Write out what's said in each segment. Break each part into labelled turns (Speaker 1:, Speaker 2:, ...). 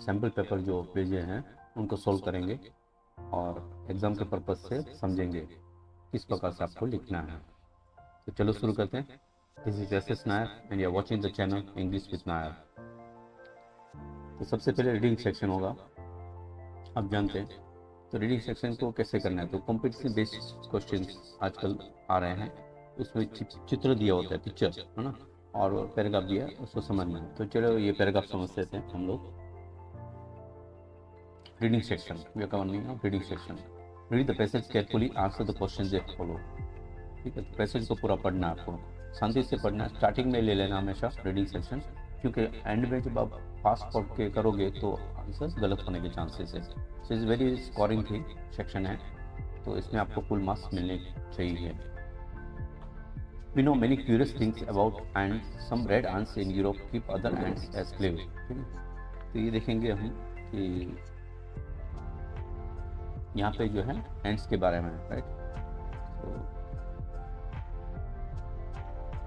Speaker 1: Sample paper जो भेजे हैं उनको सोल्व करेंगे और एग्ज़ाम के पर्पज़ से समझेंगे किस प्रकार से आपको लिखना है। तो चलो शुरू करते हैं। This is S S Nair and you are watching the channel English with Nair. तो सबसे पहले रीडिंग सेक्शन होगा, आप जानते हैं। तो रीडिंग सेक्शन को कैसे करना है, तो कॉम्पिटिशन बेस्ड क्वेश्चन आजकल आ रहे हैं, उसमें चित्र दिया होता है, पिक्चर है ना, और पैराग्राफ दिया है, उसको समझना है। तो चलो ये पैराग्राफ समझ लेते हैं हम लोग। Reading section, we are covering of reading section. Read the passage carefully, answer the question they follow. ठीक है, तो पैसेज को पूरा पढ़ना है आपको, शांति से पढ़ना है। स्टार्टिंग में ले लेना हमेशा रीडिंग सेक्शन, क्योंकि एंड में जब आप फास्ट पढ़ के करोगे तो आंसर्स गलत होने के चांसेस है। So is very scoring thing section है, तो इसमें आपको फुल मार्क्स मिलने चाहिए। We know many curious things about ants. Some red ants in Europe keep other ants as slaves. ठीक है, तो ये देखेंगे हम कि यहाँ पे जो है ants के बारे में, राइट। तो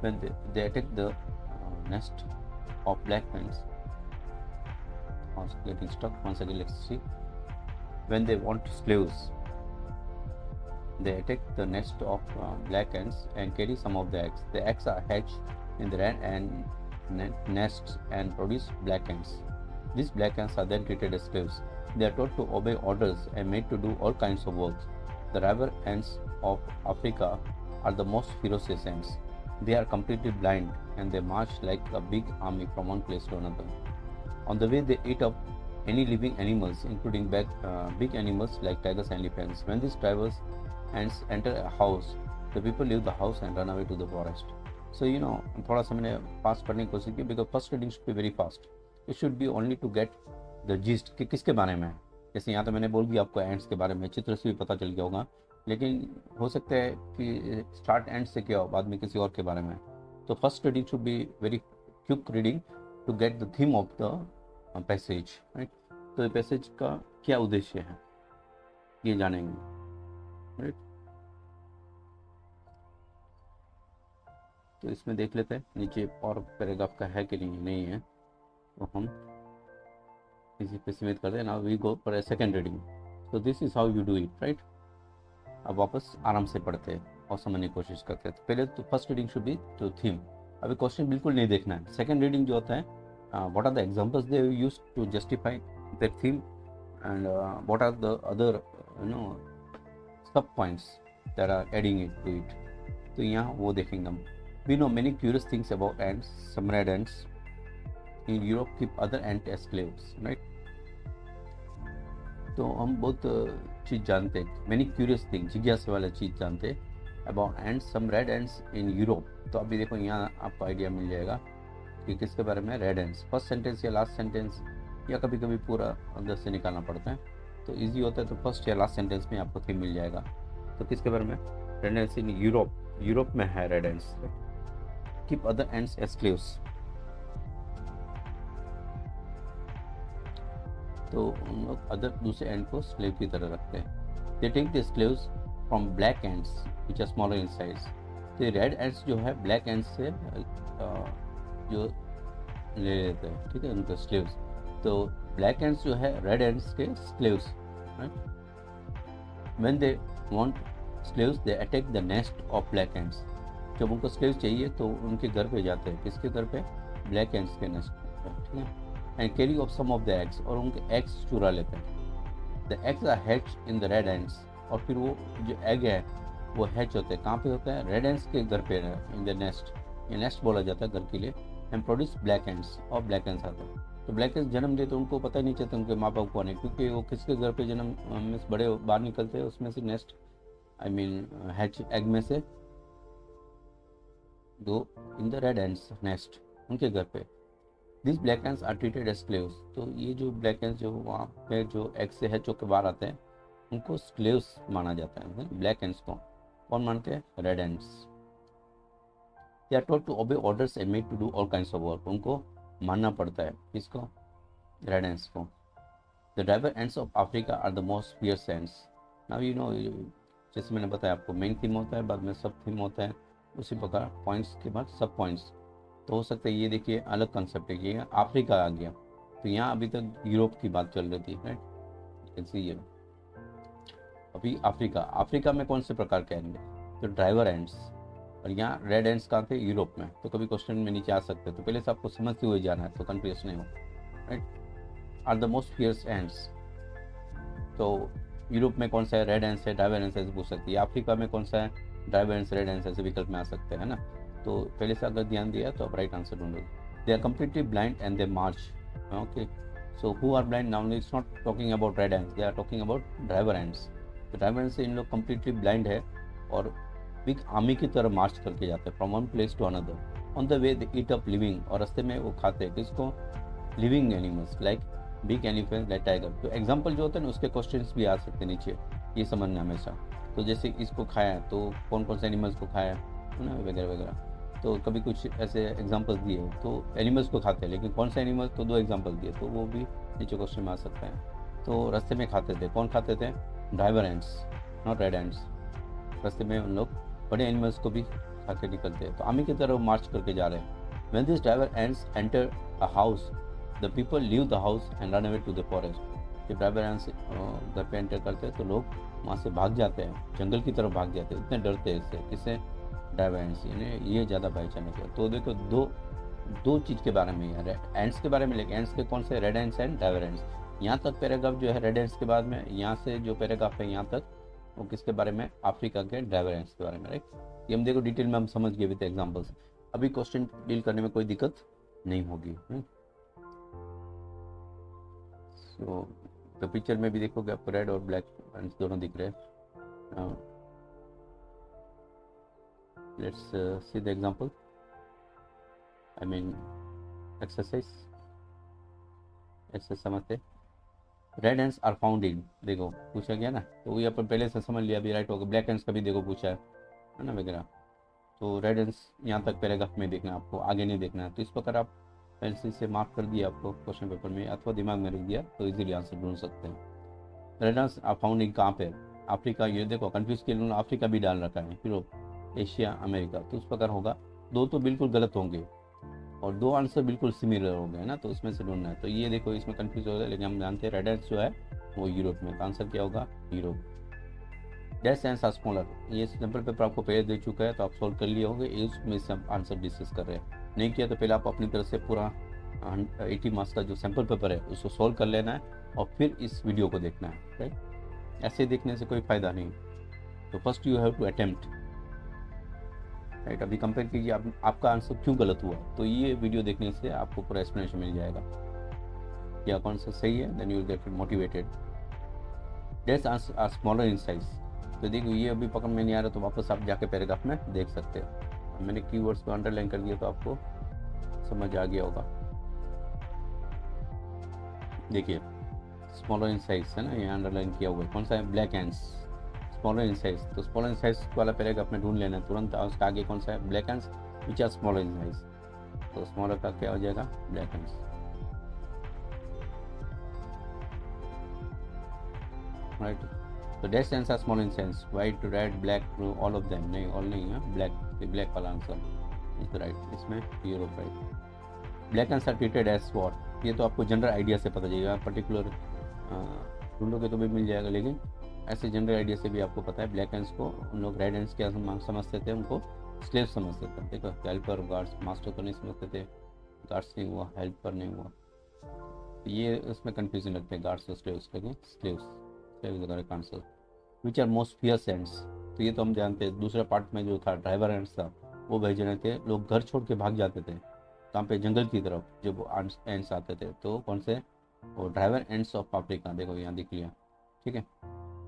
Speaker 1: when they attack the nest of black ants, or getting stuck. Once again, let's see. When they want slaves, they attack the nest of black ants and carry some of the eggs. The eggs are hatched in the nests and produce black ants. These black ants are then treated as slaves. They are taught to obey orders and made to do all kinds of work. The river ants of Africa are the most ferocious ants. They are completely blind and they march like a big army from one place to another. On the way, they eat up any living animals, including big animals like tigers and elephants. When these drivers ants enter a house, the people leave the house and run away to the forest. So थोड़ा सा मैंने fast पढ़ने की कोशिश की, because first reading should be very fast. It should be only to get the gist कि किसके बारे में है। जैसे यहाँ तो मैंने बोल दिया आपको एंड्स के बारे में, चित्र से भी पता चल गया होगा, लेकिन हो सकता है कि स्टार्ट एंड से क्या हो, बाद में किसी और के बारे में। तो first reading should be very quick reading to get the theme of the passage, right. तो ये पैसेज का क्या उद्देश्य है ये जानेंगे, राइट। तो इसमें देख लेते हैं नीचे और पैराग्राफ का है कि नहीं है, तो हम इसी पे सीमित करते हैं। Now we go for a second reading. तो this is how you do it, right. अब वापस आराम से पढ़ते हैं और समझने की कोशिश करते हैं। तो पहले तो first reading should be to theme. अभी क्वेश्चन बिल्कुल नहीं देखना है। सेकेंड रीडिंग जो होता है, what are the examples they use to justify that theme and what are the other sub points that are adding it to it. तो यहाँ वो देखेंगे हम। We know many curious things about ants. Some red ants in Europe keep other ant as slaves, right. तो हम बहुत चीज़ जानते हैं, मैनी क्यूरियस थिंग, जिज्ञासा वाला चीज़ जानते हैं about ants. Some red ants in Europe. तो अभी देखो यहाँ आपको आइडिया मिल जाएगा कि किसके बारे में, रेड एंड्स। फर्स्ट सेंटेंस या लास्ट सेंटेंस, या कभी कभी पूरा अंदर से निकालना पड़ता है, तो इजी होता है तो फर्स्ट या लास्ट सेंटेंस में आपको थीम मिल जाएगा। तो किसके बारे में, red ants in Europe, Europe में है red ants. Keep other ants as slaves, तो उन लोग अदर दूसरे एंड को स्लेव की तरह रखते हैं। They take the slaves from black ants which are smaller in size. तो रेड एंड्स जो है ब्लैक एंड्स से जो ले लेते हैं, ठीक है, उनके स्लेव्स। तो ब्लैक एंड्स जो है रेड एंड्स के slaves, right. When they want slaves they attack the nest of black ends. जब उनको स्लेव्स चाहिए तो उनके घर पे जाते हैं, किसके घर पे, ब्लैक एंड्स के नेस्ट, ठीक है। And carry off some of the eggs, और उनके एग्स चुरा लेते हैं। The eggs are hatched in the red ants, और फिर वो जो एग है वो हैच होते हैं, कहाँ पे होता है, रेड एंड्स के घर पे, इन द नेस्ट, ये नेस्ट बोला जाता है घर के लिए। एंड प्रोड्यूस ब्लैक एंड्स, और ब्लैक एंड्स आते हैं। तो ब्लैक एंड्स जन्म देते, उनको पता ही नहीं चलता उनके माँ बाप कौन है, क्योंकि वो किसके घर पे जन्म में बड़े बाहर निकलते हैं, उसमें से nest, I mean hatch egg में से दो in the red ants nest, उनके घर पे। This black ants are treated as slaves. तो ये जो ब्लैक एंड्स जो वहाँ पे जो एग से हैच होकर बाहर आते हैं, उनको स्लेव्स माना जाता है। ब्लैक एंड्स को कौन मानते हैं, red ants. They are told to obey orders and made to do all kinds of work. उनको मानना पड़ता है, किसको, रेड एंड्स को। The driver ants of Africa are the most fierce ants. Now you know, जैसे मैंने बताया आपको, मेन थीम होता है, बाद में सब थीम होता है, उसी प्रकार पॉइंट्स के बाद सब पॉइंट्स। तो हो सकता है ये देखिए अलग कंसेप्ट है, ये अफ्रीका आ गया, तो यहाँ अभी तक यूरोप की बात चल रही थी, राइट। ये अभी अफ्रीका में कौन से प्रकार के आएंगे, तो ड्राइवर एंड्स। और यहाँ रेड एंड्स कहाँ थे, यूरोप में। तो कभी क्वेश्चन में नीचे आ सकते हैं, तो पहले से आपको समझते हुए जाना है तो कन्फ्यूज नहीं हो, right. Are the most fierce ants, तो यूरोप में कौन सा है, रेड एंड्स है, ड्राइवर एंड्स ऐसे पूछ सकती है। अफ्रीका में कौन सा है, ड्राइवर एंड्स, रेड एंड्स ऐसे विकल्प में आ सकते हैं, है ना। तो पहले से अगर ध्यान दिया तो आप राइट आंसर ढूंढोगे। They are completely blind and they march, okay. So who are blind now, it's not talking about red ants, they are talking about driver ants. तो ड्राइवर एंड्स से इन लोग कम्प्लीटली ब्लाइंड है और big army की तरह मार्च करके जाते हैं from one place to another. On the way they eat up living, और रास्ते में वो खाते हैं किसको, living animals like big elephant like tiger. तो एग्जाम्पल जो होते हैं ना उसके क्वेश्चंस भी आ सकते हैं नीचे, ये समझना हमेशा। तो जैसे इसको खाया तो कौन कौन से एनिमल्स को खाया, है ना, वगैरह वगैरह। तो कभी कुछ ऐसे एग्जाम्पल्स दिए तो एनिमल्स को खाते हैं, लेकिन कौन सा एनिमल्स, तो 2 एग्जाम्पल दिए, तो वो भी नीचे क्वेश्चन में आ सकते हैं। तो रास्ते में खाते थे, कौन खाते थे, driver ends, not red ends. रास्ते में उन लोग बड़े एनिमल्स को भी खा के निकलते हैं। तो आर्मी की तरफ मार्च करके जा रहे हैं। When this driver ants enter a house, the people leave the house and run away to the forest. जब ड्राइवर एंड्स घर पे एंटर करते हैं तो लोग वहाँ से भाग जाते हैं, जंगल की तरफ भाग जाते हैं, इतने डरते हैं इससे, किससे, ड्राइवर एंड्स, यानी ये ज़्यादा पहचाने के। तो देखो दो चीज़ के बारे में है, एंड्स के बारे में, लेकिन एंड्स के कौन से, red ends and driver ends. यहाँ तक पैराग्राफ जो है रेड एंड्स के बाद में, यहाँ से जो पैराग्राफ है यहाँ तक वो किसके बारे में, अफ्रीका के ड्राइवर एंड्स के बारे में, राइट। ये हम देखो डिटेल में हम समझ गए विद एग्जांपल्स। अभी क्वेश्चन डील करने में कोई दिक्कत नहीं होगी। सो तो पिक्चर में भी देखोगे आपको रेड और ब्लैक एंड्स दोनों दिख रहे हैं। Let's see the example, I mean exercise, ऐसे समझते। Red ants are found in, देखो पूछा गया ना, तो वही अपन पहले से समझ लिया, अभी राइट होगा। ब्लैक एंड्स का भी देखो पूछा है ना, वगैरह। तो रेड एंड्स यहाँ तक पैराग्राफ में देखना है आपको, आगे नहीं देखना है। तो इस प्रकार आप पेंसिल से मार्क कर दिया आपको क्वेश्चन पेपर में, अथवा दिमाग में रख दिया तो इजीली आंसर ढूंढ सकते हैं। Red ants are found in कहाँ पे, अफ्रीका। ये देखो कंफ्यूज के लिए अफ्रीका भी डाल रखा है, यूरोप, एशिया, अमेरिका। तो उस प्रकार होगा, 2 तो बिल्कुल गलत होंगे और 2 आंसर बिल्कुल सिमिलर हो गए ना, तो उसमें से ढूंढना है। तो ये देखो इसमें कंफ्यूज हो गया, लेकिन हम जानते हैं रेड एंड्स जो है वो यूरोप में। तो आंसर क्या होगा, Europe. Dash ant are smaller, ये सिंपल पेपर आपको पहले दे चुका है तो आप सॉल्व कर लिए होंगे, इसमें से हम आंसर डिस्कस कर रहे हैं। नहीं किया तो पहले आप अपनी तरफ से पूरा 80 मार्क्स का जो सैम्पल पेपर है उसको सॉल्व कर लेना है और फिर इस वीडियो को देखना है, राइट। ऐसे देखने से कोई फ़ायदा नहीं। तो first you have to attempt, right. अभी कंपेयर कीजिए आपका आंसर क्यों गलत हुआ, तो ये वीडियो देखने से आपको पूरा एक्सप्लेनेशन मिल जाएगा क्या कौन सा सही है, then you will get motivated. Dash are smaller in size, तो देखो ये अभी पकड़ में नहीं आ रहा, तो वापस आप जाके पैराग्राफ में देख सकते हो। मैंने कीवर्ड्स को अंडरलाइन कर दिया तो आपको समझ आ गया होगा। देखिए स्मॉलर इन साइज है ना, ये अंडरलाइन किया हुआ है। कौन सा है, black ends, smaller in size. तो स्मॉलर इन साइज वाला पैराग्राफ में ढूंढ लेना है तुरंत। उसका आगे कौन सा है, black ants which are smaller in size. तो स्मॉलर का क्या हो जाएगा, ब्लैक एंड्स, राइट। तो dash ants are small in size, white, red, black, blue, all of them, नहीं ऑल नहीं है, ब्लैक, ब्लैक वाला आंसर इज राइट। इसमें Europe, right. Black ants are treated as what, ये तो आपको जनरल आइडिया से पता चलेगा, पर्टिकुलर ढूंढोगे तो भी मिल जाएगा, लेकिन ऐसे जनरल आइडिया से भी आपको पता है। ब्लैक एंड्स को उन लोग रेड एंड्स क्या समझते थे, उनको स्लेव समझते थे। देखो हेल्पर, गार्ड्स, मास्टर तो नहीं समझते थे, गार्ड्स नहीं हुआ, हेल्पर नहीं हुआ। तो ये उसमें कन्फ्यूजन लगते हैं, गार्ड्स और स्लेव्स, लेकिन slaves correct answer. Which are most fierce ants, तो ये तो हम जानते हैं। दूसरा पार्ट में जो था ड्राइवर एंड्स था, वो भेज रहे थे, लोग घर छोड़ के भाग जाते थे कहाँ पे, जंगल की तरफ जब एंड्स आते थे। तो कौन से, वो ड्राइवर एंड्स ऑफ अफ्रीका, देखो यहाँ दिख लिया, ठीक है।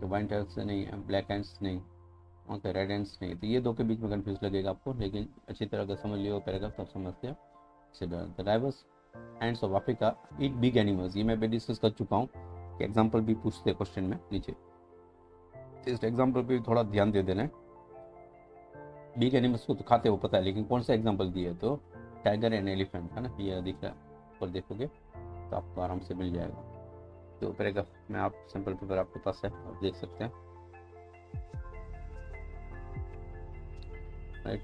Speaker 1: तो वाइट एंड्स नहीं है, ब्लैक एंड्स नहीं, ओके, रेड एंड्स नहीं। तो ये 2 के बीच में कन्फ्यूज लगेगा आपको, लेकिन अच्छी तरह का समझ लियो पैराग्राफ तब समझते हैं। The drivers ends of Africa eat big animals, ये मैं भी डिस्कस कर चुका हूँ कि एग्जाम्पल भी पूछते हैं क्वेश्चन में नीचे, तो इस एग्जाम्पल पे भी थोड़ा ध्यान दे देना है। बिग एनिमल्स को तो खाते हो पता है, लेकिन कौन सा एग्जाम्पल दिया है, तो टाइगर एंड एलिफेंट है ना, ये दिख रहा है, और देखोगे तो आपको आराम से मिल जाएगा। तो पैराग्राफ में आप सिंपल पेपर आपके पास है, आप देख सकते हैं, राइट।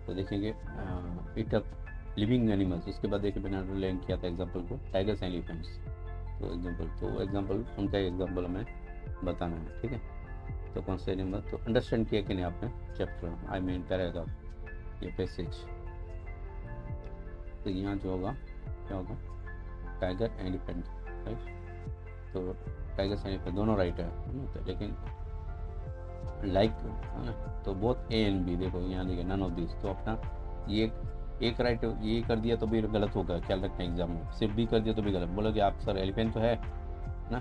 Speaker 1: तो देखेंगे इट अप लिविंग एनिमल्स, उसके बाद देखिए मैंने अंडरलाइन किया था एग्जाम्पल को, टाइगर्स एलिफेंट्स। तो एग्जाम्पल उनका एग्जाम्पल हमें बताना है, ठीक है। तो कौन से एनिमल, तो अंडरस्टैंड किया कि नहीं आपने चैप्टर, आई मीन पैराग्राफ, ये पैसेज। तो यहाँ जो होगा क्या होगा, टाइगर एलिफेंट, राइट। तो टाइगर एलिफेंट दोनों राइट है ना, तो लेकिन लाइक है ना, तो बहुत ए एंड बी, देखो यहाँ देखिए नन ऑफ दिस, तो अपना ये एक राइट ये कर दिया तो भी गलत होगा, ख्याल रखना एग्जाम में, सिर्फ बी कर दिया तो भी गलत। बोलोगे आप सर एलिफेंट तो है ना,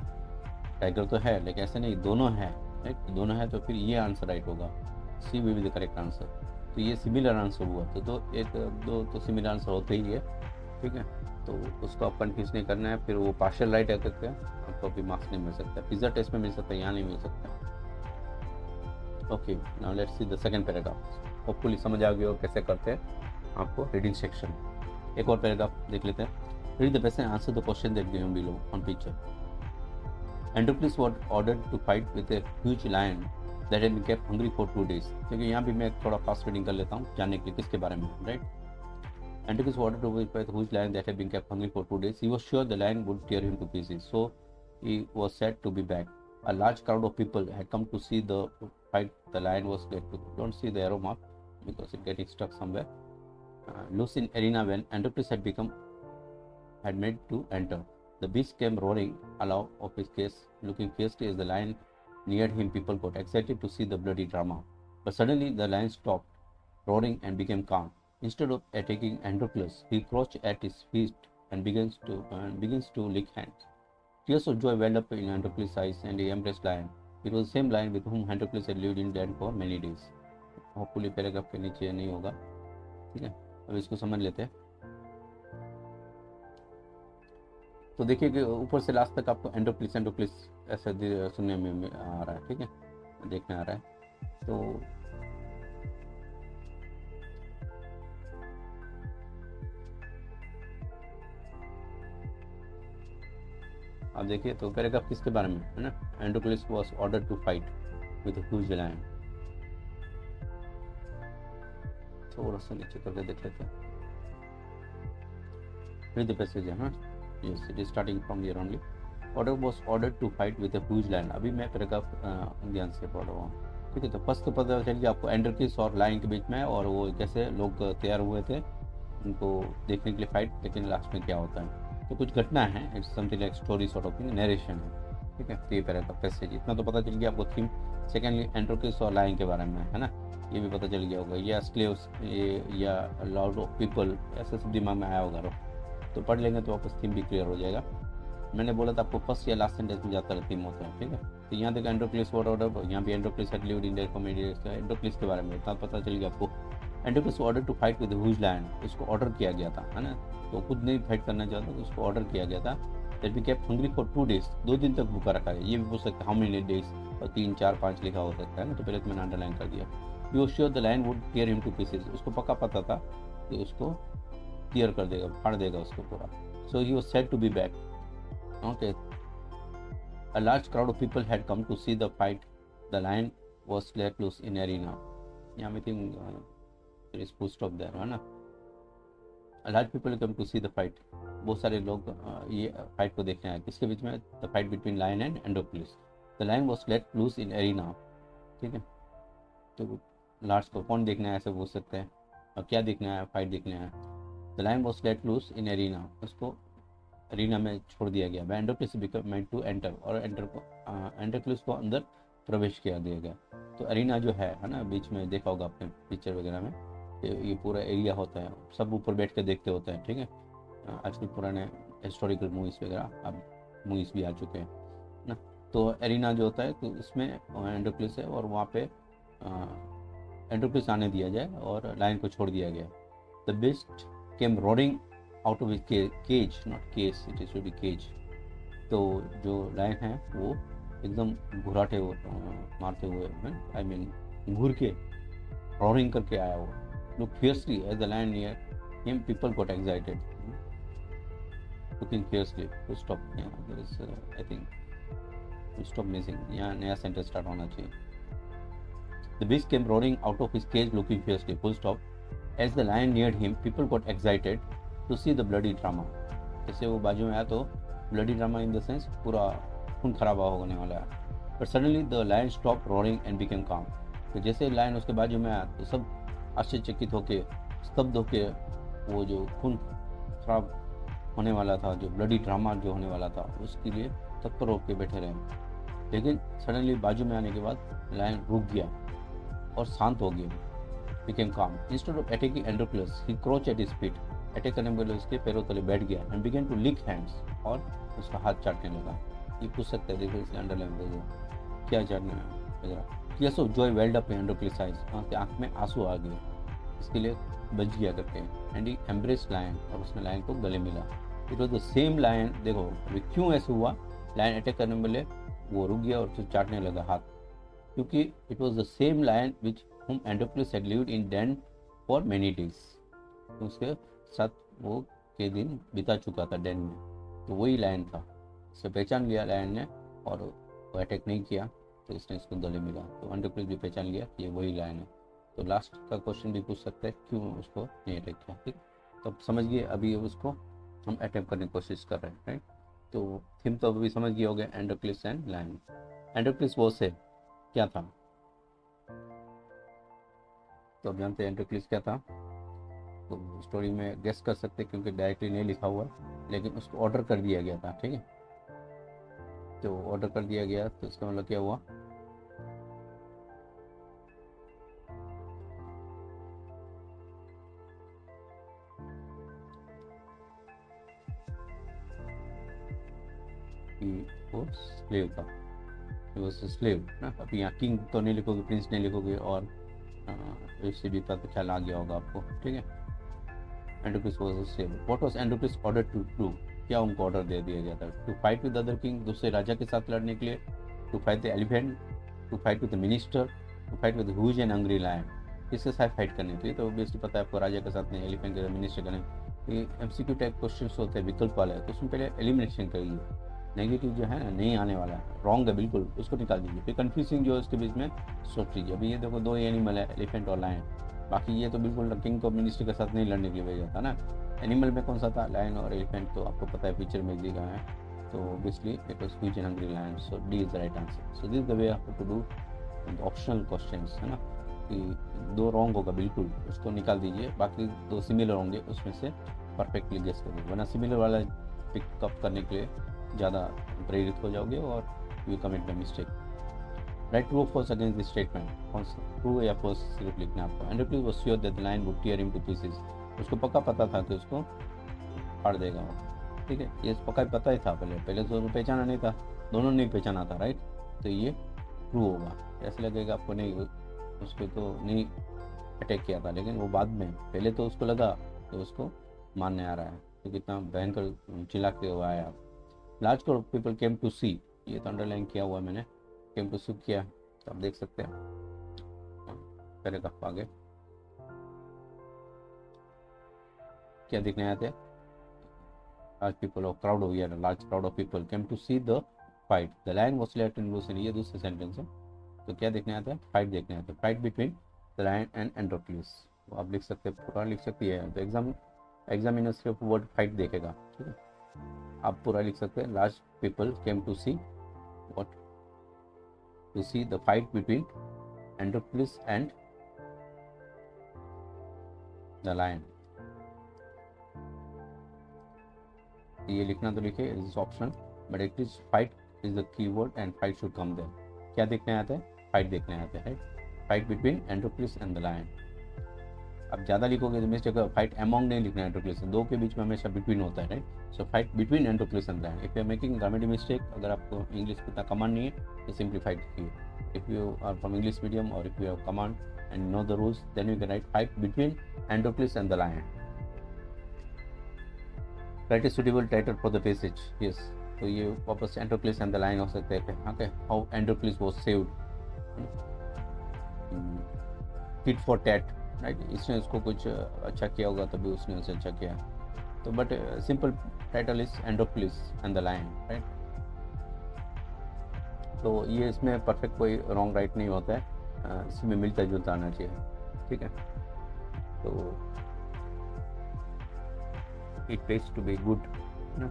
Speaker 1: टाइगर तो है, लेकिन ऐसे नहीं, दोनों है, राइट, दोनों है, तो फिर ये आंसर राइट होगा, C will be the correct answer. तो ये सिमिलर आंसर हुआ, तो एक दो तो सिमिलर आंसर होते ही है, ठीक है। तो उसको आप कन्फ्यूज नहीं करना है, फिर वो पार्शियल राइट है करके आपको अभी मार्क्स नहीं मिल सकता, पिज्जा टेस्ट में मिल सकता है, यहाँ नहीं मिल सकता। Okay, now let's see the second paragraph. Hopefully समझ आ गया हो कैसे करते हैं आपको रीडिंग सेक्शन। एक और पैराग्राफ देख लेते हैं। Read the passage, answer the question that given below on picture. Androcles was ordered to fight with a huge lion that had been kept hungry for 2 days। क्योंकि यहाँ भी मैं थोड़ा फास्ट रीडिंग कर लेता हूँ जानने के लिए किसके बारे में, right. Androcles was ordered to fight with a huge lion that had been kept hungry for 2 days. He was sure the lion would tear him to pieces, so he was said to be back. A large crowd of people had come to see the fight. The lion was led to, don't see the arrow mark because it's getting stuck somewhere, loose in arena when Androcles had made to enter. The beast came roaring out of his cage, looking fiercely as the lion neared him. People got excited to see the bloody drama. But suddenly the lion stopped roaring and became calm. Instead of attacking Androcles, he crouched at his feet and begins to lick hands. Tears of joy welled up in Androcles' eyes, and he embraced lion. It was the same lion with whom Androcles had lived in den for many days. Hopefully paragraph के नीचे नहीं होगा, ठीक है। अब इसको समझ लेते हैं। तो देखिए कि ऊपर से लास्ट तक आपको एंडोक्लिस ऐसे सुनने में आ रहा है, ठीक है, देखने आ रहा है। तो आप देखिए तो पैराग्राफ किसके बारे में है ना, Androcles was ordered to fight with a huge lion. थोड़ा सा नीचे करके देख लेते हैं। Read the passage, हाँ, yes, it is starting from here only. Order was ordered to fight with a huge lion। अभी मैं पैराग्राफ ध्यान से पढ़ रहा हूँ, ठीक है। तो फर्स्ट तो पता चल गया आपको एंडरकिस और लायन के बीच में, और वो कैसे लोग तैयार हुए थे उनको देखने के लिए फाइट, लेकिन लास्ट में क्या होता है, तो कुछ घटना है, it's something like story sort of narration है, ठीक है। तो ये पैराग्राफ पैसेज इतना तो पता चल गया आपको थीम। सेकेंडली एंडरकिस और लायन के बारे में है ना, ये भी पता चल गया होगा, या स्लेव्स या लॉर्ड ऑफ पीपल, ऐसा सब दिमाग में आया होगा, तो पढ़ लेंगे तो वापस थीम भी क्लियर हो जाएगा। मैंने बोला था आपको फर्स्ट या लास्ट सेंटेंस में ज़्यादातर थीम होता है, ठीक है। तो यहाँ देखो एंडोक्लिस वॉट ऑर्डर, यहाँ भी Androcles had lived in there for many days. Androcles के बारे में इतना पता चल गया आपको। Androcles order to fight with huge lion, उसको ऑर्डर किया गया था, है ना, तो खुद नहीं फाइट करना चाहता, तो उसको ऑर्डर किया गया था। That be kept hungry for 2 days, 2 दिन तक भूखा रखा है। ये भी पूछ सकते हैं हाउ मेनी डेज, और 3 4 5 लिखा हो सकता है ना, तो पहले तो मैंने अंडरलाइन कर दिया। He was sure the lion would tear him to pieces, उसको पक्का पता था कि उसको टियर कर देगा, फाड़ देगा उसको पूरा। So he was said to be back. Okay. A large crowd of people had come to see the fight. The lion was let loose in arena. Yeah, I think there is full stop there, है ना। A large people come to see the fight. बहुत सारे लोग ये fight को देखने आए, किसके बीच में, the fight between lion and Androcles. The lion was let loose in arena, ठीक है। तो लार्ज को कौन देखने आया ऐसे पूछ सकते हैं, और क्या देखने आया, फाइट देखने आया। The lion was let loose in arena, उसको अरीना में छोड़ दिया गया। एंडोक्लिस बिकम मेंट टू एंटर, और एंडोक्लिस को अंदर प्रवेश किया दिया गया। तो अरीना जो है ना, बीच में देखा होगा आपने पिक्चर वगैरह में, ये पूरा एरिया होता है, सब ऊपर बैठ के देखते होते हैं, ठीक है। आजकल पुराने हिस्टोरिकल मूवीज़ वगैरह अब मूवीज़ भी आ चुके हैं ना। तो एरिना जो होता है, तो इसमें एंडोक्लिस है, और वहाँ पे एंडोक्लिस आने दिया जाए और लायन को छोड़ दिया गया। The beast came roaring out of his cage, not case, it is to be cage. तो जो लायन है वो एकदम घुराटे मारते हुए, आई मीन घूर के रोरिंग करके आया वो। Look fiercely as the lion near him, people got excited, looking fiercely. Full stop, there is I think full stop missing, यहाँ नया सेंटेंस स्टार्ट होना चाहिए। The beast came roaring out of his cage looking fiercely, full stop. As the lion neared him, people got excited to see the bloody drama. जैसे वो बाजू में आया तो bloody drama in the sense पूरा खून खराबा होने वाला है. But suddenly the lion stopped roaring and became calm. तो जैसे लायन उसके बाजू में आया तो सब आश्चर्यचकित होके, स्तब्ध होके, वो जो खून खराब होने वाला था, जो ब्लडी ड्रामा जो होने वाला था, उसके लिए तत्पर होकर बैठे रहे. लेकिन सडनली बाजू में आने के बाद लायन रुक गया और शांत हो गया. became calm. Instead of attacking Androcles, he crouched at his feet. Attack करने के बदले उसके पैरों तले बैठ गया and began to lick hands, और उसका हाथ चाटने लगा. ये पूछ सकते हैं, देखो इसलिए अंडरलाइन कर दो, क्या चाटने लगा. Tears of joy welled up in Androcles' eyes. उसके आंख में आंसू आ गए, इसके लिए बच गया करके. And he embraced lion, और उसने लायन को गले मिला. It was the same lion. देखो अभी क्यों ऐसा हुआ, लायन अटैक करने के बदले वो रुक गया और फिर चाटने लगा हाथ, क्योंकि it was the same lion which whom Androcles had lived in den for many days. तो उसके साथ वो के दिन बिता चुका था डेन में, तो वही लायन था. उसे पहचान लिया लायन ने, और वो अटैक नहीं किया, तो इसने इसको गले मिला. तो एंड्रोक्लिस भी पहचान लिया कि ये वही लायन है. तो लास्ट का क्वेश्चन भी पूछ सकते हैं, क्यों उसको नहीं अटैक किया. ठीक, तो अब समझ गए. अभी उसको हम अटैक करने की कोशिश कर रहे हैं, राइट. तो थीम तो अभी समझ गए हो गए, एंड्रोक्लिस एंड लायन. एंड्रोक्लिस वो से क्या था, तो अब जानते हैं एंड्रोक्लिस क्या था. तो स्टोरी में गेस कर सकते क्योंकि डायरेक्टली नहीं लिखा हुआ, लेकिन उसको ऑर्डर कर दिया गया था. ठीक है, तो ऑर्डर कर दिया गया तो इसका मतलब क्या हुआ, कि वो स्लेव था, वो स्लेव ना. अब यहाँ किंग तो नहीं लिखोगे, प्रिंस नहीं लिखोगे, और इससे भी पता ख्याल आ गया होगा आपको. ठीक है, Androcles was a slave. What was Androcles order to do, क्या उनको ऑर्डर दे दिया गया था. To fight with other king, दूसरे राजा के साथ लड़ने के लिए. To fight the elephant, to fight with the minister, to fight with huge and hungry lion. किसके साथ फाइट करनी थी, तो ऑब्वियसली पता है आपको, राजा के साथ नहीं, एलिफेंट के मिनिस्टर का नहीं. ये एमसीक्यू टाइप क्वेश्चन होते हैं विकल्प वाले, तो उसमें पहले एलिमिनेशन करिए. नेगेटिव जो है ना नहीं आने वाला है, रॉन्ग है बिल्कुल, उसको निकाल दीजिए. फिर कन्फ्यूजिंग जो है उसके बीच में सोच लीजिए. अभी ये देखो दो एनिमल है, एलिफेंट और लायन. बाकी ये तो बिल्कुल किंग को मिनिस्टर के साथ नहीं लड़ने के लिए भेजा था ना. एनिमल में कौन सा था, लायन और एलिफेंट, तो आपको पता है पिक्चर में दिखा है. तो obviously it was huge and hungry lion. So D is the right answer. So this the way आप टू डू ऑप्शनल क्वेश्चंस, है ना, कि दो रॉन्ग होगा बिल्कुल, उसको निकाल दीजिए. बाकी दो सिमिलर होंगे, उसमें से परफेक्टली गेस करिए, वरना सिमिलर वाला पिकअप करने के लिए ज़्यादा प्रेरित हो जाओगे और you commit the mistake. Right true false against this statement, कौन सा ट्रू या फॉल्स सिर्फ लिखना आपको. Androcles was sure that the lion would tear him to pieces. उसको पक्का पता था कि उसको फाड़ देगा वो. ठीक है, ये पक्का पता ही था. पहले तो पहचाना नहीं था, दोनों ने पहचाना था, राइट. तो ये ट्रू होगा. ऐसा लगेगा आपको नहीं, उसको तो नहीं अटैक किया था, लेकिन वो बाद में, पहले तो उसको लगा तो उसको मारने आ रहा है, तो कितना भयंकर चिल्ला के हुआ आया. Large crowd people came to see, ये तो अंडरलाइन किया हुआ है मैंने, केम टू सी किया, तो आप देख सकते हैं. पैराग्राफ आगे क्या दिखने आते हैं, large people or crowd of, yeah, large crowd of people came to see the fight. The lion was let loose in, ये दूसरे सेंटेंस है. तो क्या देखने आता है, फाइट देखने आता है. Fight between the lion and Androcles. आप लिख सकते हैं, पूरा लिख सकती है. तो एग्जामिनर सिर्फ वर्ड फाइट देखेगा. ठीक है, आप पूरा लिख सकते हैं. Large people came to see what, to see the fight between Androcles and the lion. ये लिखना तो लिखे, it is optional, but at least fight is the keyword and fight should come there. क्या देखने आते हैं, फाइट देखने आते हैं, राइट. Fight between Androcles and the lion. अब ज़्यादा लिखोगे तो मिस्टेक, फाइट अमॉन्ग नहीं लिखना है एंड्रोक्लिस, दो के बीच में हमेशा बिटवीन होता है, right. So fight between Androcles and lion. If you are making grammatic mistake, अगर आपको इंग्लिश का इतना कमांड नहीं है तो सिंप्लीफाइड कीजिए. If you are from English medium or if you have command and know the rules, then you can write fight between Androcles and the lion. Write a suitable title for the passage. Yes. तो ये वापस Androcles and the lion हो सकते हैं. Okay, how Androcles was saved, tit for tat, right. इसने उसको कुछ अच्छा किया होगा तभी उसने उसे अच्छा किया. तो but simple title is Androcles and the lion, right. तो ये इसमें परफेक्ट कोई रॉन्ग राइट नहीं होता है, इसमें मिलता जुलता आना चाहिए. ठीक है, तो it place to be good ना,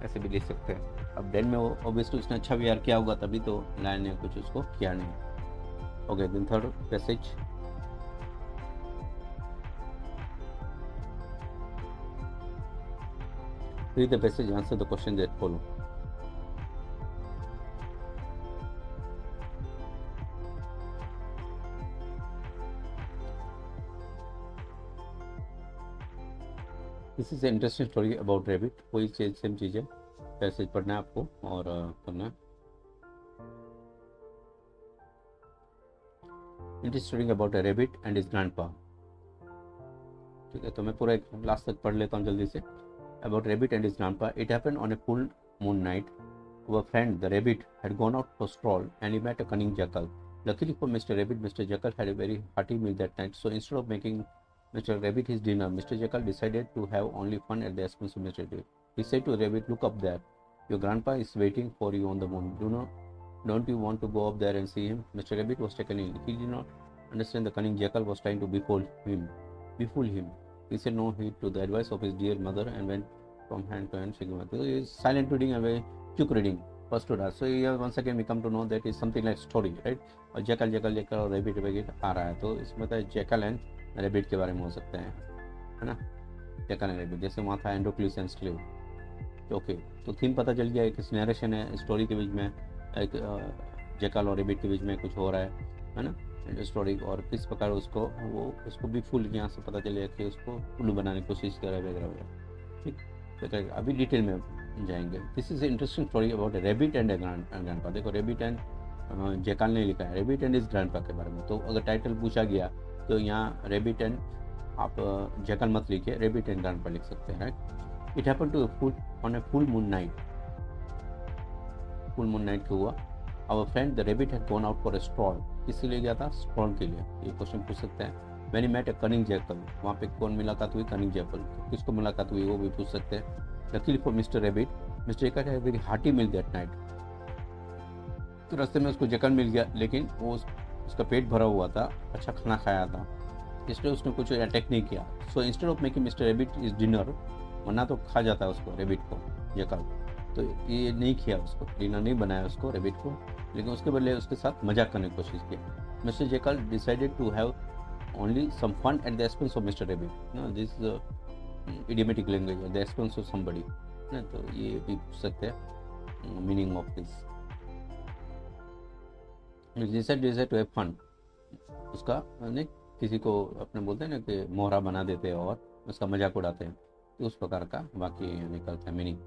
Speaker 1: ऐसे भी लिख सकते हैं। अब देन में ऑब्वियसली उसने अच्छा व्यवहार किया होगा, तभी तो लायन ने कुछ उसको किया नहीं। Okay, then third passage. Read the passage, answer the question that follow. This is an interesting story about rabbit. वही सेम चीज़ है, पैसेज पढ़ना है आपको और करना है। Interesting story about a rabbit and his grandpa. ठीक है, तो मैं पूरा एक लास्ट तक पढ़ लेता हूँ जल्दी से। About rabbit and his grandpa. It happened on a full moon night. Our friend the rabbit had gone out for stroll and he met a cunning jackal. Luckily for Mr. Rabbit, Mr. Jackal had a very hearty meal that night. So instead of making Mr. Rabbit his dinner, Mr. Jackal decided to have only fun at the expense of Mr. Rabbit. He said to Rabbit, "Look up there. Your grandpa is waiting for you on the moon. Don't you want to go up there and see him?" Mr. Rabbit was taken in. He did not understand the cunning jackal was trying to befool him. He said no heed to the advice of his dear mother and went from hand to hand shaking. So he is silent reading and very quick reading. First to last. So here once again we come to know that is something like story, right? और jackal और rabbit आ रहा है, तो इसमें तो jackal and rabbit के बारे में हो सकते हैं, है ना। जैकल एंड रैबिट, जैसे वहाँ था एंड्रोक्लियस एंड स्लेव। ओके, तो थीम पता चल गया, एक नरेशन है, स्टोरी के बीच में एक जैकल और रैबिट के बीच में कुछ हो रहा है ना, स्टोरी। और किस प्रकार उसको भी फुल यहाँ से पता चलेगा कि उसको उल्लू बनाने की कोशिश कर रहा है वगैरह वगैरह। ठीक, तो अभी डिटेल में जाएंगे। This is interesting story about rabbit and grandpa. देखो, रैबिट एंड जैकल ने लिखा है रैबिट एंड इज ग्रैंडपा के बारे में। तो अगर टाइटल पूछा गया तो यहाँ रैबिट एंड, आप जैकल मत लिखिए, रैबिट एंड ग्रैंडपा लिख सकते हैं, right. It happened to on a full moon night. Full moon night को हुआ। Our friend the rabbit had gone out for a stroll. किसके लिए गया था? स्ट्रॉल के लिए। ये क्वेश्चन पूछ सकते हैं। When he met a cunning jackal, वहाँ पे कौन मुलाकात हुई? Cunning jackal. किसको मुलाकात हुई वो भी पूछ सकते हैं। Luckily for mister rabbit, mister jackal had very hearty meal that night. तो रास्ते में उसको जैकल मिल गया, लेकिन वो उसका पेट भरा हुआ था, अच्छा खाना खाया था, इसलिए उसने कुछ अटैक नहीं किया। सो instead of making mister rabbit is dinner, वरना तो खा जाता है उसको, रैबिट को, जैकल। तो ये नहीं किया, उसको डिनर नहीं बनाया उसको, रैबिट को, लेकिन उसके बदले उसके साथ मजाक करने की कोशिश किया। Mister jackal decided to have only some fun at the expense of mister rabbit ना। दिस इडियोमेटिक लैंग्वेज है, द एक्सपेंस ऑफ समबडी ना। तो ये भी पूछ सकते हैं meaning of this. Decide to have fun, उसका नहीं, किसी को अपने बोलते हैं ना कि मोहरा बना देते हैं और उसका मजाक उड़ाते हैं, तो उस प्रकार का वाक्य निकलता है meaning.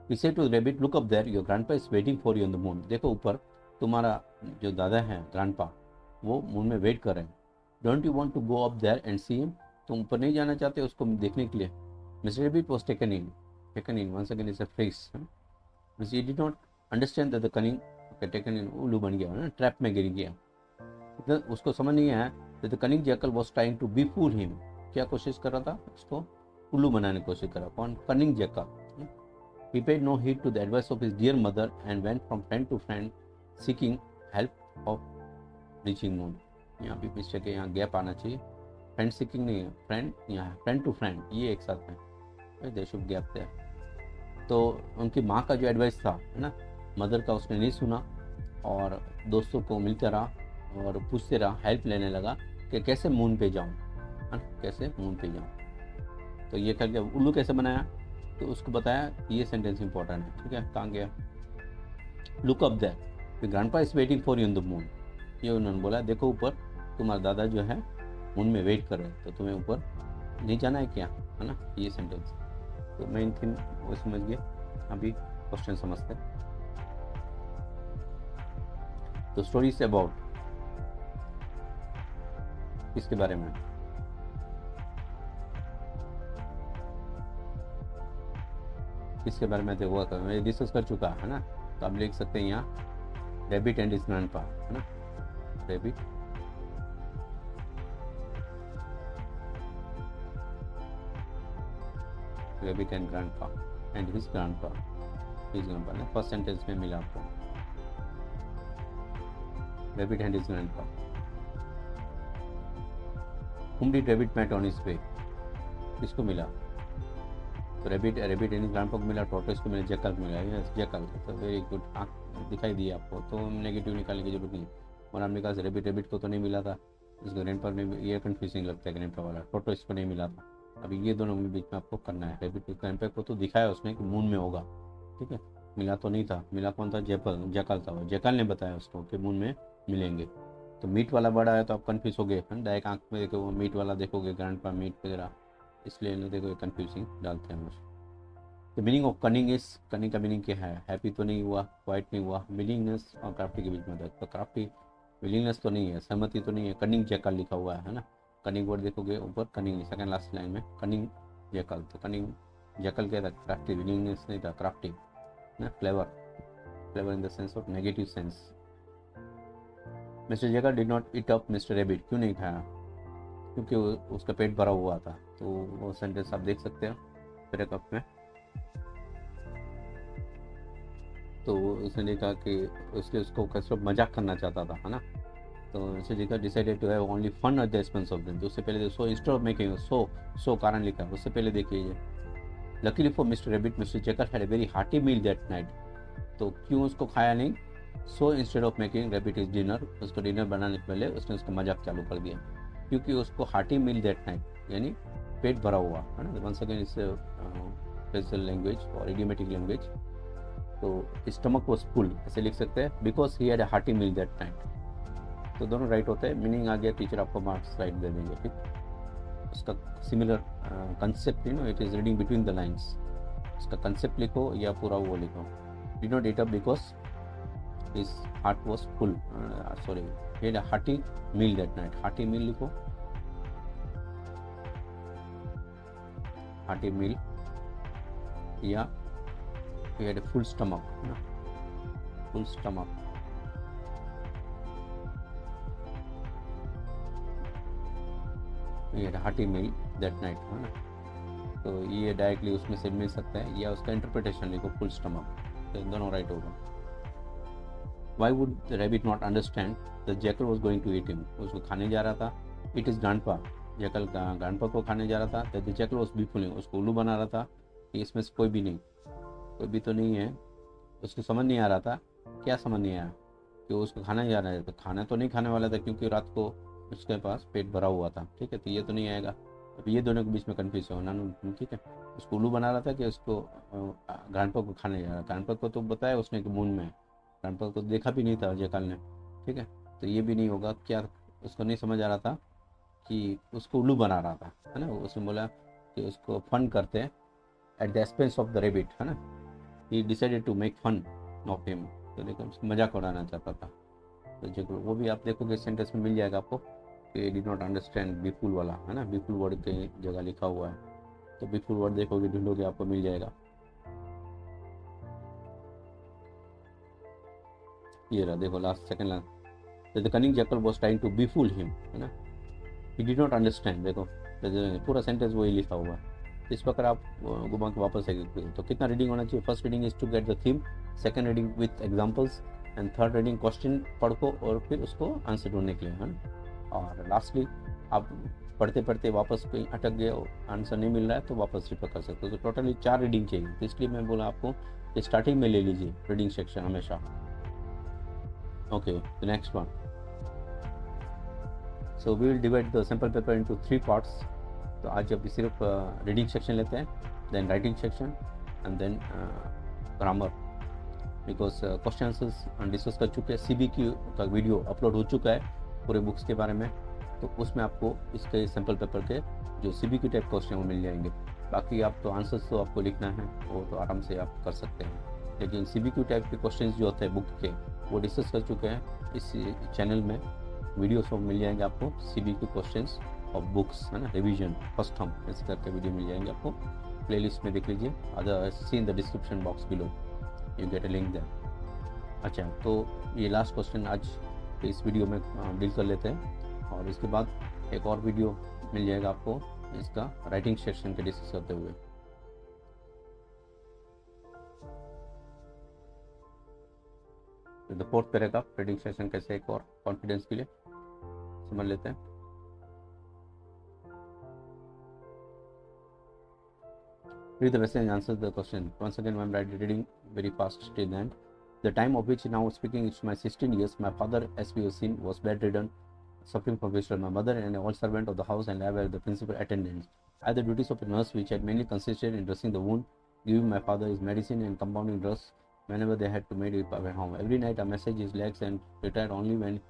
Speaker 1: He said to the rabbit, "Look up there. Your grandpa is waiting for you on the moon." देखो ऊपर, तुम्हारा जो दादा है ग्रैंडपा, वो मून में वेट कर रहे हैं। Don't you want to go up there and see him? तुम ऊपर नहीं जाना चाहते उसको देखने के लिए? Mr. Rabbit was taken in. Once again is a phrase. He did not understand that the cunning, taken in, उल्लू बन गया ना, ट्रैप में गिर गया। उसको समझ नहीं आया that the cunning jackal was trying to befool him. क्या कोशिश कर रहा था? उसको उल्लू बनाने की कोशिश कर रहा। कौन? cunning jackal. He paid no heed to the advice of his dear mother and went from friend to friend seeking help of reaching moon. यहाँ भी मिस्टेक है, यहाँ गैप आना चाहिए। फ्रेंड सीकिंग नहीं है, फ्रेंड यहाँ फ्रेंड टू फ्रेंड, ये एक साथ है, दे शुड गैप थे। तो उनकी माँ का जो एडवाइस था, है ना, मदर का, उसने नहीं सुना और दोस्तों को मिलते रहा और पूछते रहा, हेल्प लेने लगा कि कैसे मून पे जाऊँ, है ना, कैसे मून पे जाऊँ। तो ये करके उल्लू कैसे बनाया, तो उसको बताया। ये सेंटेंस इंपॉर्टेंट है, ठीक है। कहाँ गया? Look up there, the grandpa is waiting for you on the moon. ये उन्होंने बोला, देखो ऊपर, तुम्हारा दादा जो है मून में वेट कर रहे हैं, तो तुम्हें ऊपर नहीं जाना है क्या, है ना। ये सेंटेंस तो मेन थिंग वो समझ गया। अभी क्वेश्चन समझते हैं। तो स्टोरी से अबाउट किसके बारे में? किसके बारे में देखो, मैं डिस्कस कर चुका है ना। तो आप लिख सकते हैं यहाँ रैबिट एंड हिज ग्रैंडपा, है ना, rabbit and grandpa and his grandpa ना। फर्स्ट सेंटेंस में मिला आपको rabbit and his grandpa. whom did rabbit met on his way? किसको मिला? तो रैबिट यानी ग्रैंडपा को मिला, टॉर्टोइस को मिला, जैकल को मिला। यस जैकल, तो वेरी गुड, आँख दिखाई दी आपको, तो नेगेटिव निकालने की जरूरत नहीं। और हमने कहा रैबिट को तो नहीं मिला था, इसको ग्रैंडपा ने, ये कन्फ्यूजिंग लगता है ग्रैंडपा वाला, टॉर्टोइस को नहीं मिला था। अभी ये दोनों के बीच में आपको करना है। रैबिट ग्रैंडपा को तो दिखाया उसने कि मून में होगा, ठीक है, मिला तो नहीं था। मिला कौन था? जैकल था। वो जैकल ने बताया उसको कि मून में मिलेंगे। तो मीट वाला बड़ा है तो आप कन्फ्यूज हो गए, डायरेक्ट आँख में देखो वो मीट वाला देखोगे, ग्रैंडपा मीट वगैरह, इसलिए ना देखो कन्फ्यूजिंग डालते हैं मुझे। The meaning of cunning is, cunning का मीनिंग क्या है? हैप्पी तो नहीं हुआ, क्वाइट नहीं हुआ, विलिंगनेस और क्राफ्टी के बीच में था। तो क्राफ्टी, विलिंगनेस तो नहीं है, सहमति तो नहीं है। कनिंग जैकल लिखा हुआ है ना, कनिंग वर्ड देखोगे ऊपर, कनिंग सेकंड लास्ट लाइन में कनिंग जैकल, तो कनिंग जैकल क्या था? क्राफ्टी, विलिंगनेस नहीं था, क्राफ्टी ना, clever, clever in the sense of negative sense. Mister jackal did not eat up mister rabbit, क्यों नहीं खाया? क्योंकि उसका पेट भरा हुआ था। तो वो सेंटेंस आप देख सकते हो पैराग्राफ में। तो उसने देखा कि उसको कैसे मजाक करना चाहता था, है ना। तो mister decided to have only fun at the expense of them. तो उससे पहले so instead of making so कारण लिखा, उससे पहले देखिए। Luckily for mister rabbit mister jackal had a very hearty meal that night. तो क्यों उसको खाया नहीं? So instead of making rabbit is dinner, उसको डिनर बनाने से पहले उसने उसका मजाक चालू कर दिया, क्योंकि उसको हार्टी मील दैट नाइट यानी पेट भरा हुआ, है ना। वंस अगेन इस स्पेशल लैंग्वेज और इडियोमेटिक लैंग्वेज। तो स्टमक वॉज फुल ऐसे लिख सकते हैं, because he had a hearty meal that night. तो दोनों राइट होते हैं, मीनिंग आ गया, टीचर आपको मार्क्स राइट दे देंगे, ठीक। उसका similar concept, it is reading between the lines. उसका कंसेप्ट लिखो या पूरा वो लिखो। Did not eat up because his heart was full, sorry, he had a hearty meal that night. Hearty meal लिखो, हार्टी मील, या he had a full stomach, full stomach। he had a hearty meal that night, है ना। तो ये directly उसमें से मिल सकता है, या उसका इंटरप्रिटेशन लिखो फुल स्टमक, तो दोनों राइट होगा। Why would the rabbit not understand the jackal was going to eat him? उसको खाने जा रहा था। It is grandpa, जैकल का ग्रैंडपा को खाने जा रहा था। The jackal was befuling, उसको उल्लू बना रहा था कि इसमें से कोई भी नहीं, कोई भी तो नहीं है। उसको समझ नहीं आ रहा था, क्या समझ नहीं आया कि उसको खाना ही जा रहा है। तो खाना तो नहीं खाने वाला था, क्योंकि रात को उसके पास पेट भरा हुआ था, ठीक है। तो ये तो नहीं आएगा। अब ये दोनों के बीच में कन्फ्यूज होना, ठीक है। उसको उल्लू बना रहा था कि उसको ग्रैंडपा को खाने जा रहा है। ग्रैंडपा को तो बताया उसने कि मून में है, ग्रैंडपा को देखा भी नहीं था जयकाल ने, ठीक है। तो ये भी नहीं होगा। क्या उसको नहीं समझ आ रहा था कि उसको उल्लू बना रहा था, है ना। उसने बोला कि उसको फन करते हैं at the expense of the rabbit, है ना। He decided to make fun of him, तो देखो उसको मजाक उड़ाना चाहता था। तो जो वो भी आप देखोगे सेंटेंस में मिल जाएगा आपको कि डिड नॉट अंडरस्टैंड, बीफुल वाला, है ना। बीफुल वर्ड के जगह लिखा हुआ है, तो बीफुल वर्ड देखोगे, ढूंढोगे, आपको मिल जाएगा। ये रहा, देखो last, second last. The cunning jackal was trying to befool him, है ना। ही डिड नॉट अंडरस्टैंड, देखो पूरा सेंटेंस वही लिखा हुआ है। इस प्रकार आप घुमा के वापस आएंगे। तो कितना रीडिंग होना चाहिए? First reading is to get the theme, second reading with examples, and third reading question पढ़ो और फिर उसको आंसर ढूंढने के लिए, है ना। और लास्टली आप पढ़ते पढ़ते वापस कहीं अटक गए, आंसर नहीं मिल रहा है, तो वापस रिफर कर सकते हो। तो टोटली 4 रीडिंग चाहिए, तो इसलिए मैं बोला आपको कि स्टार्टिंग में ले लीजिए रीडिंग सेक्शन हमेशा। Okay, the next one. So we will divide the sample paper into 3 parts. तो आज अभी सिर्फ रीडिंग सेक्शन लेते हैं, then writing section, and then grammar, because question answers discuss कर चुके हैं। CBQ का वीडियो अपलोड हो चुका है पूरे बुक्स के बारे में, तो उसमें आपको इसके सैम्पल पेपर के जो CBQ टाइप क्वेश्चन वो मिल जाएंगे। बाकी आप तो आंसर्स तो आपको लिखना है, वो तो आराम से आप कर सकते हैं, लेकिन CBQ टाइप के क्वेश्चन जो होते हैं बुक के, वो डिस्कस कर चुके हैं इस चैनल में। वीडियो सब मिल जाएंगे आपको, CBQ क्वेश्चंस और बुक्स, है ना, रिवीजन फर्स्ट टर्म, इस करके वीडियो मिल जाएंगे आपको। प्लेलिस्ट में देख लीजिए, other see in the description box below, you get a link there. अच्छा, तो ये लास्ट क्वेश्चन आज इस वीडियो में डील कर लेते हैं, और इसके बाद एक और वीडियो मिल जाएगा आपको इसका राइटिंग सेक्शन के डिस्कस करते हुए। The fourth paragraph reading session कैसे एक और कॉन्फिडेंस के लिए समझ लेते हैं। Read the message and answer the question. Once again, I'm reading very fast till the end. The time of which now speaking is my 16 years. My father, as we have seen, was bedridden, suffering from which my mother and all servant of the house and I were the principal attendants. I had the duties of a nurse, which had mainly consisted in dressing the wound, giving my father his medicine and compounding drugs whenever they had to make it at home. Every night I massaged his legs and retired only when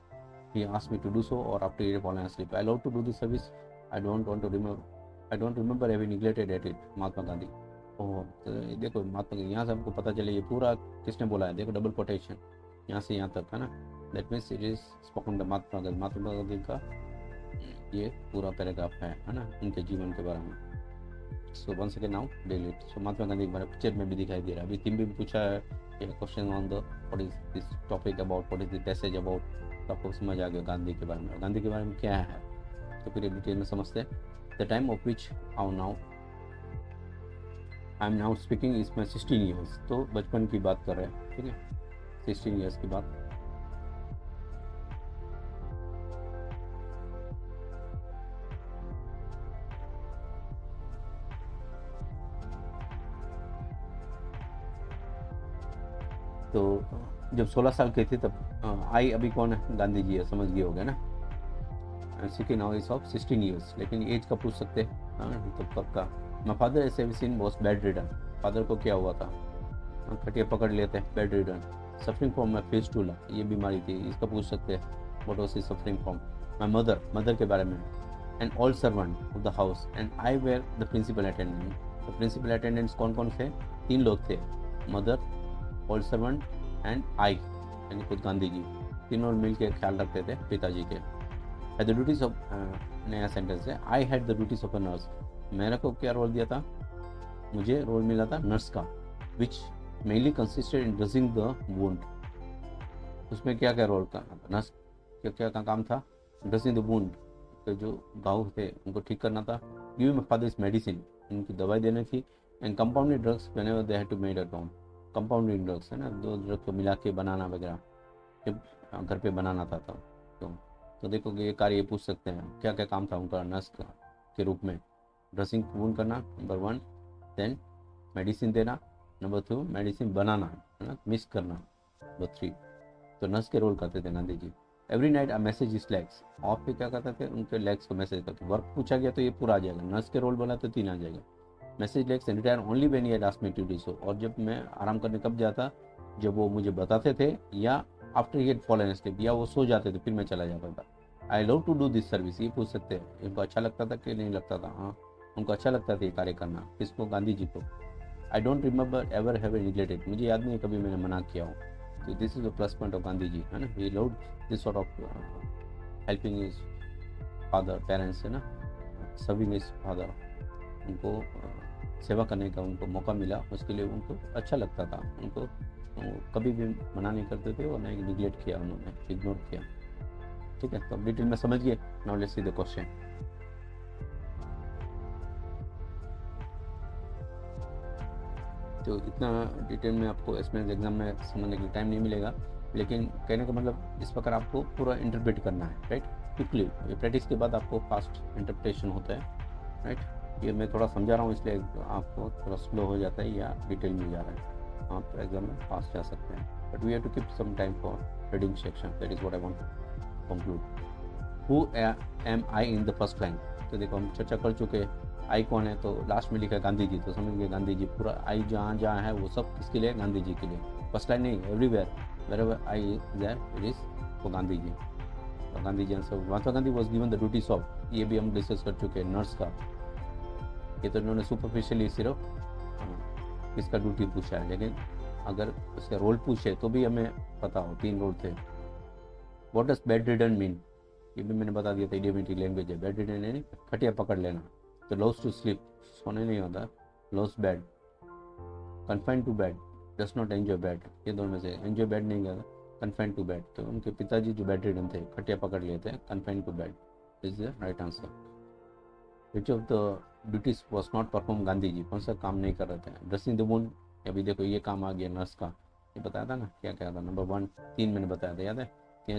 Speaker 1: he asked me to do so or after he had fallen asleep. I allowed to do this service. I don't remember having neglected at it. Mahatma Gandhi. ओह, तो देखो महात्मा गांधी, यहाँ से हमको पता चले ये पूरा किसने बोला है। देखो डबल कोटेशन यहाँ से यहाँ तक है ना। That means it is spoken the Mahatma Gandhi का ये पूरा पैराग्राफ है ना, उनके जीवन के बारे में। So one second now delete. So Mahatma Gandhi के बारे में पिक्चर में भी दिखाई दे रहा है। अभी थीम भी पूछा है, question on the what is this topic about, what is the passage about, तो आपको समझ आ गया गांधी के बारे में। गांधी के बारे में क्या है तो फिर डिटेल में समझते हैं। The time of which I am now speaking is my 16 years. तो बचपन की बात कर रहे हैं, ठीक है, 16 ईयर्स की बात। तो जब 16 साल के थे तब आई अभी कौन है, गांधी जी है, समझ गए हो गए ना। Speaking now is of 16 years, लेकिन एज का पूछ सकते हैं तो कब का। My father as ever seen was bedridden. Father को क्या हुआ था, खटिया पकड़ लेते हैं, bedridden. Suffering from my fistula, ये बीमारी थी, इसका पूछ सकते हैं what was he suffering from. My mother के बारे में, and all servant of the house and I were the principal attendant. तो प्रिंसिपल अटेंडेंट्स कौन कौन थे, 3 लोग थे, mother, all servant and I यानी खुद गांधी जी, तीनों मिल के ख्याल रखते थे पिताजी के। हैड द ड्यूटीज ऑफ, नया सेंटेंस है, I had the duties of a nurse. मेरे को क्या रोल दिया था, मुझे रोल मिला था नर्स का, which mainly consisted in dressing the wound. उसमें क्या क्या रोल का नर्स, क्या क्या का काम था, ड्रेसिंग द वुंड, तो जो घाव थे उनको ठीक करना था, गिविंग माय फादर मेडिसिन, उनकी दवाई देनी थी, and compounded drugs whenever they had to made at home. Compounded drugs है ना, 2 ड्रग को मिला के बनाना वगैरह, जब घर पे बनाना था तब। तो देखोगे ये कार्य पूछ सकते हैं क्या क्या काम था उनका नर्स का के रूप में। ड्रेसिंग वुंड करना नंबर 1, देन मेडिसिन देना नंबर 2, मेडिसिन बनाना है ना, मिक्स करना नंबर 3। तो नर्स के रोल करते थे Gandhi ji. Every night I massage his legs, off पे क्या करते थे, उनके लेग्स को मैसेज करते। वर्क पूछा गया तो ये पूरा आ जाएगा, नर्स के रोल बोला तो 3 आ जाएगा। Massage legs and retire only when he had asked me to do so, और जब मैं आराम करने कब जाता, जब वो मुझे बताते थे, या after he had fallen asleep, या वो सो जाते थे फिर मैं चला जाता था। I love to do this service, ये पूछ सकते हैं इनको अच्छा लगता था कि नहीं लगता था। हाँ, उनको अच्छा लगता था ये कार्य करना, किसको, गांधी जी को। I don't remember ever have neglected, मुझे याद नहीं कभी मैंने मना किया हो। तो this is the plus point of Gandhi ji है ना, he loved this sort of helping his father, parents है ना, सर्विंग हिज फादर, उनको सेवा करने का उनको मौका मिला, उसके लिए उनको अच्छा लगता था। उनको कभी भी मना नहीं करते थे और नहीं निगलेक्ट किया उन्होंने, इग्नोर किया। ठीक है, तो अब डिटेल में समझ गए। Now let's see the question. तो इतना डिटेल में आपको एसएमएस एग्जाम में समझने के लिए टाइम नहीं मिलेगा, लेकिन कहने का मतलब इस प्रकार आपको पूरा इंटरप्रेट करना है, राइट, क्विकली। ये प्रैक्टिस के बाद आपको फास्ट इंटरप्रिटेशन होता है, राइट। ये मैं थोड़ा समझा रहा हूँ इसलिए आपको थोड़ा स्लो हो जाता है या डिटेल में जा रहा है, आप एग्जाम में फास्ट जा सकते हैं, but we have to keep some time for reading section, that is what I want to conclude. Who am I in the first line, तो देखो हम चर्चा कर चुके हैं आई कौन है, तो लास्ट में लिखा है गांधी जी, तो समझ गए गांधी जी, पूरा आई जहाँ जहाँ है वो सब किसके लिए, गांधी जी के लिए। फर्स्ट लाइन नहीं, everywhere wherever I is there it is for Gandhi ji. तो Gandhi ji answer, Mahatma Gandhi was given the duties of, ये भी हम डिस्कस कर चुके हैं, नर्स का। ये तो इन्होंने सुपरफिशियली सिर्फ इसका ड्यूटी पूछा है, लेकिन अगर उसका रोल पूछे तो भी हमें पता हो, 3 रोल थे। What does bed ridden mean, ये भी मैंने बता दिया था, इडियोमेटिक लैंग्वेज है। बेड रिडन यानी खटिया पकड़ लेना, तो लॉस टू स्लीप, सोने नहीं होता, loss bed. Confined to bed, does not enjoy bed, ये दोनों में से एंजॉय बेड नहीं गया, कन्फाइंड टू बेड। तो उनके पिताजी जो बेड रिडन थे, खटिया पकड़ लेते हैं, confined to bed is the right answer. Which of the duties was not perform, Gandhi ji कौन सा काम नहीं कर रहे थे। ड्रेसिंग द वुंड, अभी देखो ये काम आ गया नर्स का, ये बताया था ना, क्या क्या था, नंबर 1 3 मैंने बताया था, याद है,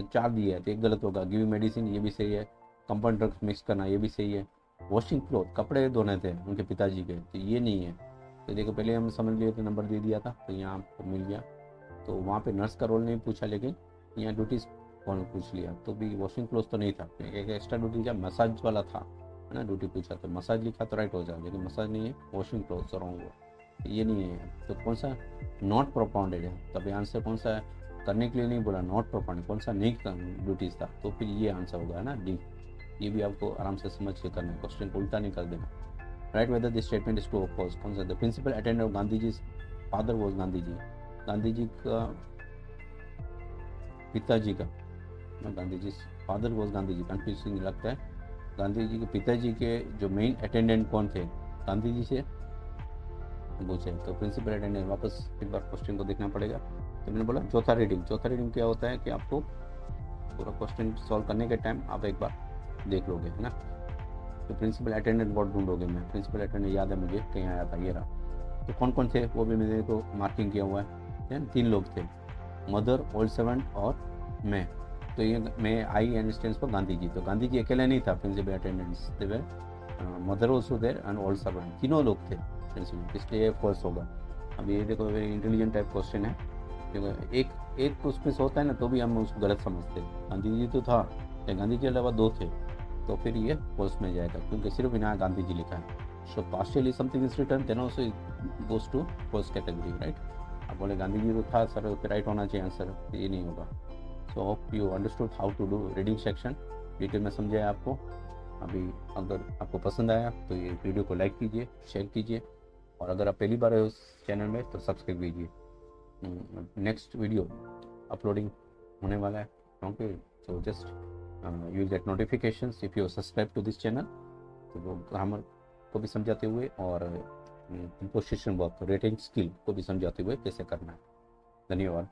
Speaker 1: 4 दिए है तो एक गलत होगा। गिविंग मेडिसिन, ये भी सही है। कंपाउंड ड्रग्स मिक्स करना, ये भी सही है। वॉशिंग क्लोथ, कपड़े धोने थे उनके पिताजी के, तो ये नहीं है। तो देखो पहले हम समझ लिए थे, नंबर दे दिया था, तो यहाँ आपको मिल गया। तो वहाँ पे नर्स का रोल नहीं पूछा, लेकिन यहाँ ड्यूटीज कौन पूछ लिया, तो भी वॉशिंग क्लोथ तो नहीं था, एक एक्स्ट्रा ड्यूटी जब मसाज वाला था है ना, ड्यूटी पूछा तो मसाज लिखा तो राइट हो जाए, लेकिन मसाज नहीं है, वॉशिंग क्लोथ रॉन्ग हुआ, ये नहीं है। तो कौन सा नॉट प्रोपाउंडेड है, तभी आंसर कौन सा है, करने के लिए नहीं बोला, नॉट प्रोपाउंडेड कौन सा नहीं ड्यूटीज था, तो फिर ये आंसर होगा है ना, डी। ये भी आपको आराम से समझ के करना है, क्वेश्चन को उल्टा नहीं कर देना। Write whether this statement is true or false, कौन सा, the principal attendant of Gandhi ji father was Gandhi ji, Gandhi ji का पिताजी का, Gandhi ji father was Gandhi ji, confusing लगता है। गांधी जी के पिताजी के जो मेन अटेंडेंट कौन थे, गांधी जी से पूछे, तो प्रिंसिपल अटेंडेंट, वापस एक बार क्वेश्चन को देखना पड़ेगा। तो मैंने बोला चौथा रीडिंग, चौथा रीडिंग क्या होता है कि आपको पूरा क्वेश्चन सॉल्व करने के टाइम आप एक बार देख लोगे है ना। तो प्रिंसिपल अटेंडेंट वर्ड ढूंढोगे, मैं प्रिंसिपल अटेंडेंट याद है मुझे कहीं आया था, ये रहा। तो कौन कौन थे वो भी मैंने को मार्किंग किया हुआ है, 3 लोग थे, मदर, ओल्ड सर्वेंट और मैं। तो ये मैं I and stands for Gandhi ji, तो गांधी जी अकेले नहीं था principal attendants, mother also there and old servant, तीनों लोग थे प्रिंसिपल, इसलिए फर्स्ट होगा। अब ये देखो वेरी इंटेलिजेंट टाइप क्वेश्चन है, क्योंकि एक उसमें से होता है ना, तो भी हम उसको गलत समझते हैं, गांधी जी तो था या गांधी जी के अलावा 2 थे, तो फिर ये फॉल्स में जाएगा, क्योंकि सिर्फ यहाँ गांधी जी लिखा है। So partially something is written then also goes to false category, right. आप बोले गांधी जी तो था सर, फिर राइट होना चाहिए आंसर, ये नहीं होगा। So hope you understood how to do reading section, detail में समझाया आपको। अभी अगर आपको पसंद आया तो ये वीडियो को लाइक कीजिए, शेयर कीजिए, और अगर आप पहली बार है उस चैनल में तो सब्सक्राइब कीजिए। नेक्स्ट वीडियो अपलोडिंग होने वाला है, क्योंकि so just you get notifications if you subscribe to this channel. तो वो ग्रामर को भी समझाते हुए और कंपोजिशन वर्क, रेटिंग स्किल को भी समझाते हुए कैसे करना है। धन्यवाद।